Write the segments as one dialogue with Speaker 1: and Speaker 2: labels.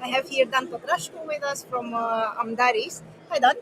Speaker 1: I have here Dan Patrascu with us from Amdaris. Hi, Dan.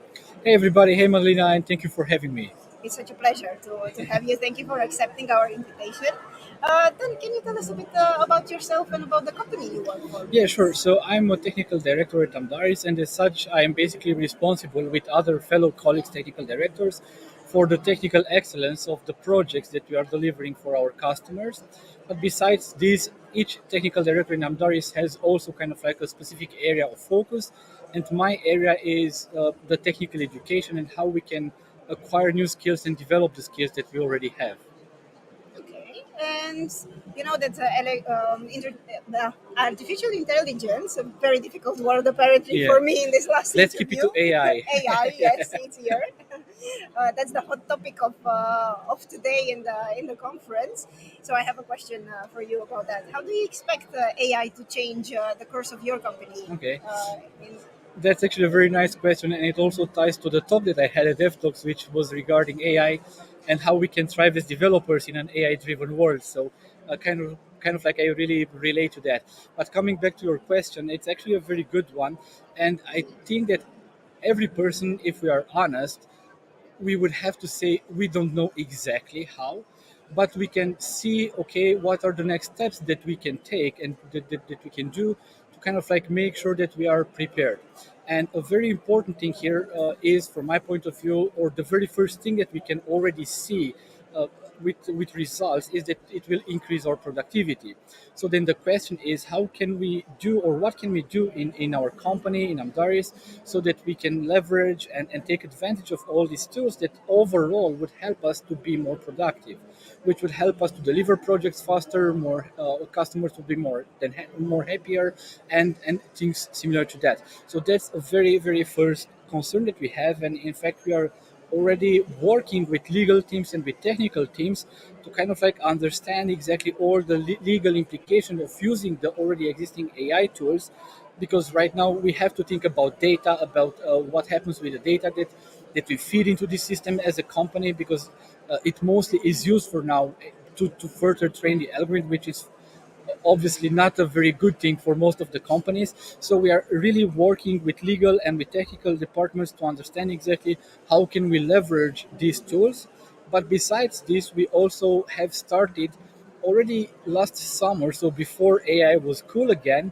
Speaker 2: Hey everybody, hey Malina, and thank you for having me.
Speaker 1: It's such a pleasure to have you. Thank you for accepting our invitation. Dan, can you tell us a bit about yourself and about the company you work for,
Speaker 2: Yeah, sure.
Speaker 1: please?
Speaker 2: So I'm a technical director at Amdaris, and as such, I am basically responsible with other fellow colleagues, technical directors, for the technical excellence of the projects that we are delivering for our customers. But besides this, each technical director in Amdaris has also kind of like a specific area of focus, and my area is the technical education and how we can acquire new skills and develop the skills that we already have.
Speaker 1: Okay, and you know that artificial intelligence, a very difficult word apparently
Speaker 2: Yeah,
Speaker 1: for me in this last
Speaker 2: let's keep it
Speaker 1: interview.
Speaker 2: to AI.
Speaker 1: AI, yes, it's here. That's the hot topic of today in the conference. So I have a question for you about that. How do you expect AI to change the course of your company?
Speaker 2: Okay.
Speaker 1: In
Speaker 2: That's actually a very nice question, and it also ties to the talk that I had at DevTalks, which was regarding AI and how we can thrive as developers in an AI-driven world. So, kind of like I really relate to that. But coming back to your question, it's actually a very good one, and I think that every person, if we are honest, we would have to say we don't know exactly how, but we can see, okay, what are the next steps that we can take and that we can do to kind of like make sure that we are prepared. And a very important thing here is, from my point of view, or the very first thing that we can already see uh, with results, is that it will increase our productivity. So then the question is, how can we do, or what can we do in our company, in Amdaris, so that we can leverage and take advantage of all these tools that overall would help us to be more productive, which would help us to deliver projects faster, more customers would be more happier, and things similar to that. So that's a very first concern that we have, and in fact we are already working with legal teams and with technical teams to kind of like understand exactly all the legal implications of using the already existing AI tools, because right now we have to think about data, about what happens with the data that we feed into the system as a company, because it mostly is used for now to further train the algorithm, which is obviously not a very good thing for most of the companies. So we are really working with legal and with technical departments to understand exactly how can we leverage these tools. But besides this, we also have started already last summer, so before AI was cool again,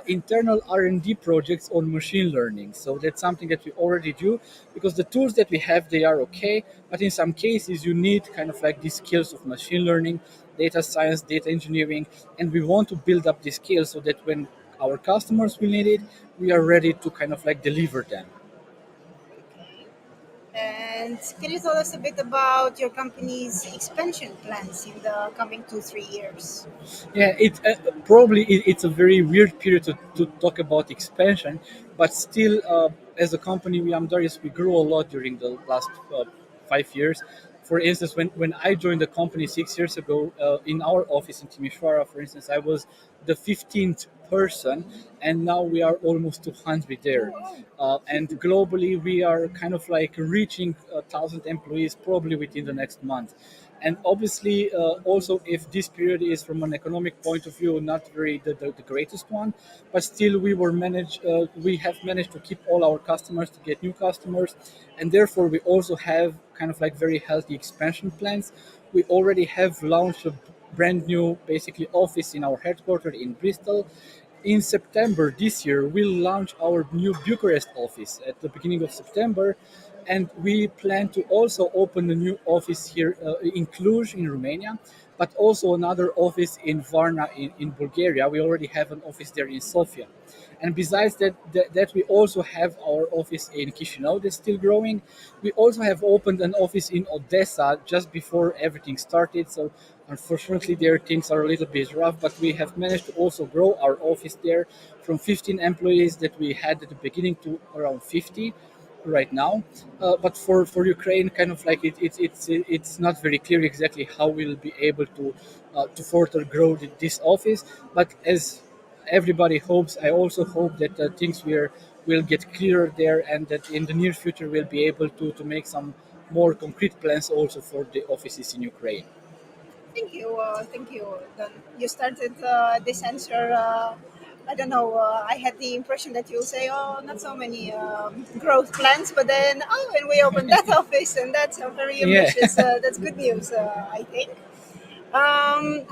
Speaker 2: internal R&D projects on machine learning. So that's something that we already do, because the tools that we have, they are okay, but in some cases you need kind of like these skills of machine learning, data science, data engineering, and we want to build up these skills so that when our customers will need it, we are ready to kind of like deliver them.
Speaker 1: And can you tell us a bit about your company's expansion plans in the coming 2 3 years?
Speaker 2: Yeah, it's a very weird period to talk about expansion, but still, as a company, we grew a lot during the last 5 years. For instance, when I joined the company 6 years ago, in our office in Timișoara, for instance, I was the 15th person, and now we are almost 200
Speaker 1: Oh,
Speaker 2: there.
Speaker 1: wow.
Speaker 2: And globally, we are kind of like reaching 1,000 employees probably within the next month. And obviously, also, if this period is from an economic point of view not very the greatest one, but still we have managed to keep all our customers, to get new customers, and therefore we also have kind of like very healthy expansion plans. We already have launched a brand new basically office in our headquarters in Bristol. In September this year, we'll launch our new Bucharest office at the beginning of September, and we plan to also open a new office here in Cluj, in Romania, but also another office in Varna, in Bulgaria. We already have an office there in Sofia. And besides that, we also have our office in Chisinau that's still growing. We also have opened an office in Odessa just before everything started. So unfortunately, there things are a little bit rough, but we have managed to also grow our office there from 15 employees that we had at the beginning to around 50 right now. But for Ukraine, kind of like it's not very clear exactly how we'll be able to further grow this office. But as everybody hopes, I also hope that things will get clearer there, and that in the near future we'll be able to make some more concrete plans also for the offices in Ukraine.
Speaker 1: Thank you. Thank you. Then you started this answer I don't know. I had the impression that you'll say, "Oh, not so many growth plans," but then, oh, and we opened that office, and that's very
Speaker 2: Yeah.
Speaker 1: ambitious. That's good news, I think.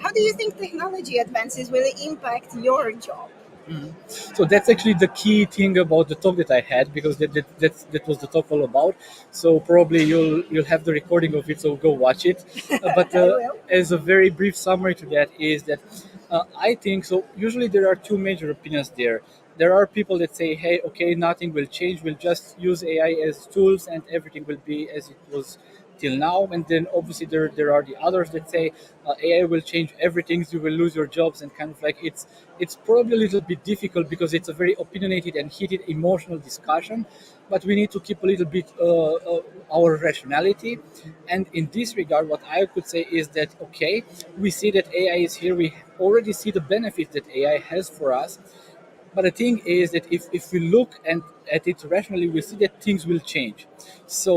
Speaker 1: How do you think technology advances will impact your job?
Speaker 2: Mhm. So that's actually the key thing about the talk that I had, because that was the talk all about. So probably you'll have the recording of it, so go watch it. But
Speaker 1: I will.
Speaker 2: as a very brief summary to that is that I think so. Usually there are two major opinions there. There are people that say, "Hey, okay, nothing will change. We'll just use AI as tools, and everything will be as it was till now." And then obviously there are the others that say AI will change everything, you will lose your jobs, and kind of like it's probably a little bit difficult because it's a very opinionated and heated emotional discussion, but we need to keep a little bit our rationality. And in this regard, what I could say is that okay, we see that AI is here, we already see the benefits that AI has for us, but the thing is that if we look at it rationally, we see that things will change. So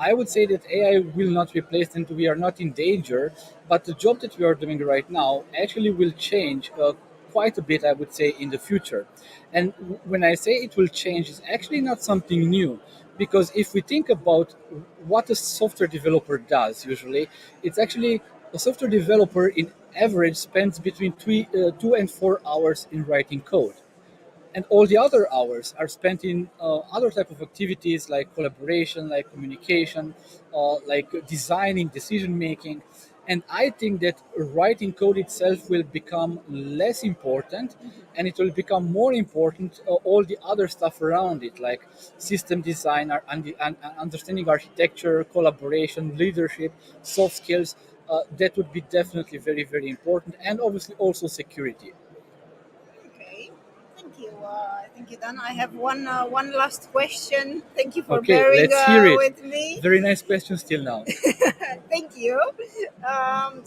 Speaker 2: I would say that AI will not replace, and we are not in danger, but the job that we are doing right now actually will change quite a bit, I would say, in the future. And when I say it will change, it's actually not something new. Because if we think about what a software developer does usually, it's actually a software developer in average spends between 2 and 4 hours in writing code, and all the other hours are spent in other type of activities like collaboration, like communication, like designing, decision making. And I think that writing code itself will become less important, and it will become more important all the other stuff around it, like system design, understanding architecture, collaboration, leadership, soft skills. That would be definitely very, very important, and obviously also security.
Speaker 1: Okay, thank you, Dan. I have one last question. Thank you for
Speaker 2: Okay,
Speaker 1: bearing
Speaker 2: let's hear it.
Speaker 1: with me.
Speaker 2: Very nice question still now.
Speaker 1: Thank you.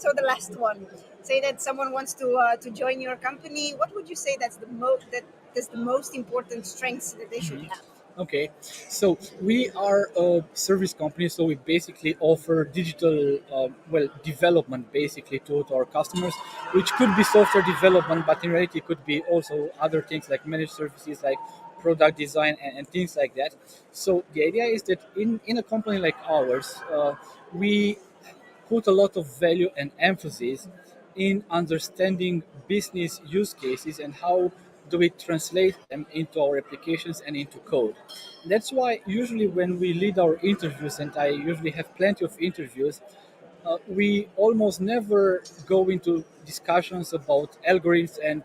Speaker 1: So the last one. Say that someone wants to join your company. What would you say that's the most important strengths that they should
Speaker 2: Mhm.
Speaker 1: have?
Speaker 2: Okay, so we are a service company, so we basically offer digital, development basically to our customers, which could be software development, but in reality it could be also other things like managed services, like product design and things like that. So the idea is that in a company like ours, we put a lot of value and emphasis in understanding business use cases and how do we translate them into our applications and into code. That's why usually when we lead our interviews, and I usually have plenty of interviews, we almost never go into discussions about algorithms and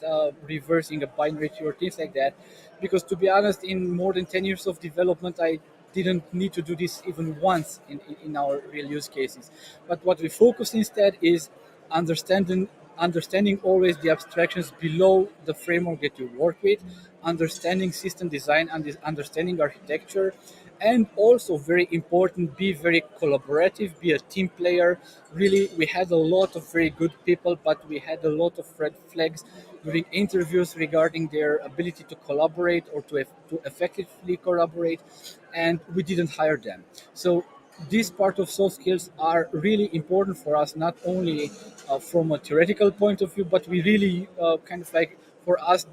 Speaker 2: reversing a binary tree or things like that, because to be honest, in more than 10 years of development, I didn't need to do this even once in our real use cases. But what we focus instead is understanding understanding always the abstractions below the framework that you work with, understanding system design and understanding architecture, and also very important, be very collaborative, be a team player. Really, we had a lot of very good people, but we had a lot of red flags during interviews regarding their ability to collaborate or to effectively collaborate, and we didn't hire them. So this part of soft skills are really important for us, not only from a theoretical point of view, but we really kind of like, for us,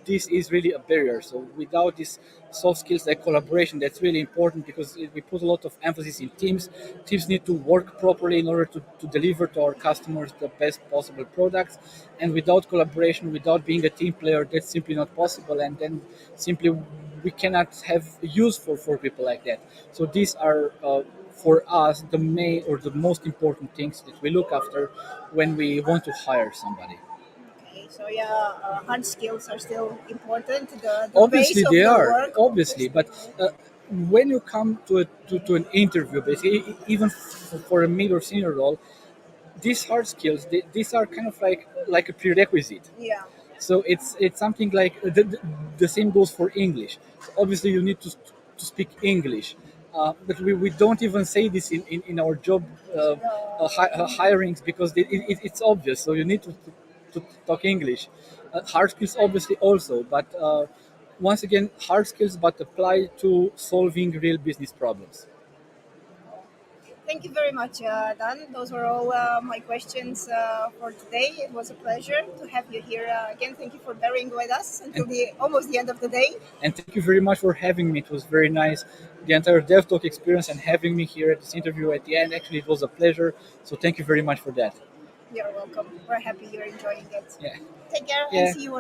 Speaker 2: this is really a barrier. So without these soft skills like collaboration, that's really important, because we put a lot of emphasis in teams. Teams need to work properly in order to deliver to our customers the best possible products. And without collaboration, without being a team player, that's simply not possible. And then simply we cannot have use for people like that. So these are for us the main or the most important things that we look after when we want to hire somebody.
Speaker 1: Okay, so yeah, hard skills are still important. The base
Speaker 2: Obviously
Speaker 1: of
Speaker 2: they
Speaker 1: the
Speaker 2: are,
Speaker 1: work,
Speaker 2: obviously,
Speaker 1: obviously.
Speaker 2: but when you come to an interview, basically, even for a mid or senior role, these hard skills, these are kind of like a prerequisite.
Speaker 1: Yeah.
Speaker 2: So it's something like the same goes for English. So obviously you need to speak English, but we don't even say this in our job hirings, because it's obvious. So you need to talk English. Hard skills obviously also, but once again, hard skills but apply to solving real business problems.
Speaker 1: Thank you very much, Dan. Those were all my questions for today. It was a pleasure to have you here again. Thank you for bearing with us until
Speaker 2: And,
Speaker 1: the almost the end of the day.
Speaker 2: and thank you very much for having me. It was very nice, the entire DevTalk experience, and having me here at this interview at the end. Actually, it was a pleasure. So thank you very much for that.
Speaker 1: You're welcome. We're happy you're enjoying it.
Speaker 2: Yeah.
Speaker 1: Take care and
Speaker 2: Yeah.
Speaker 1: see you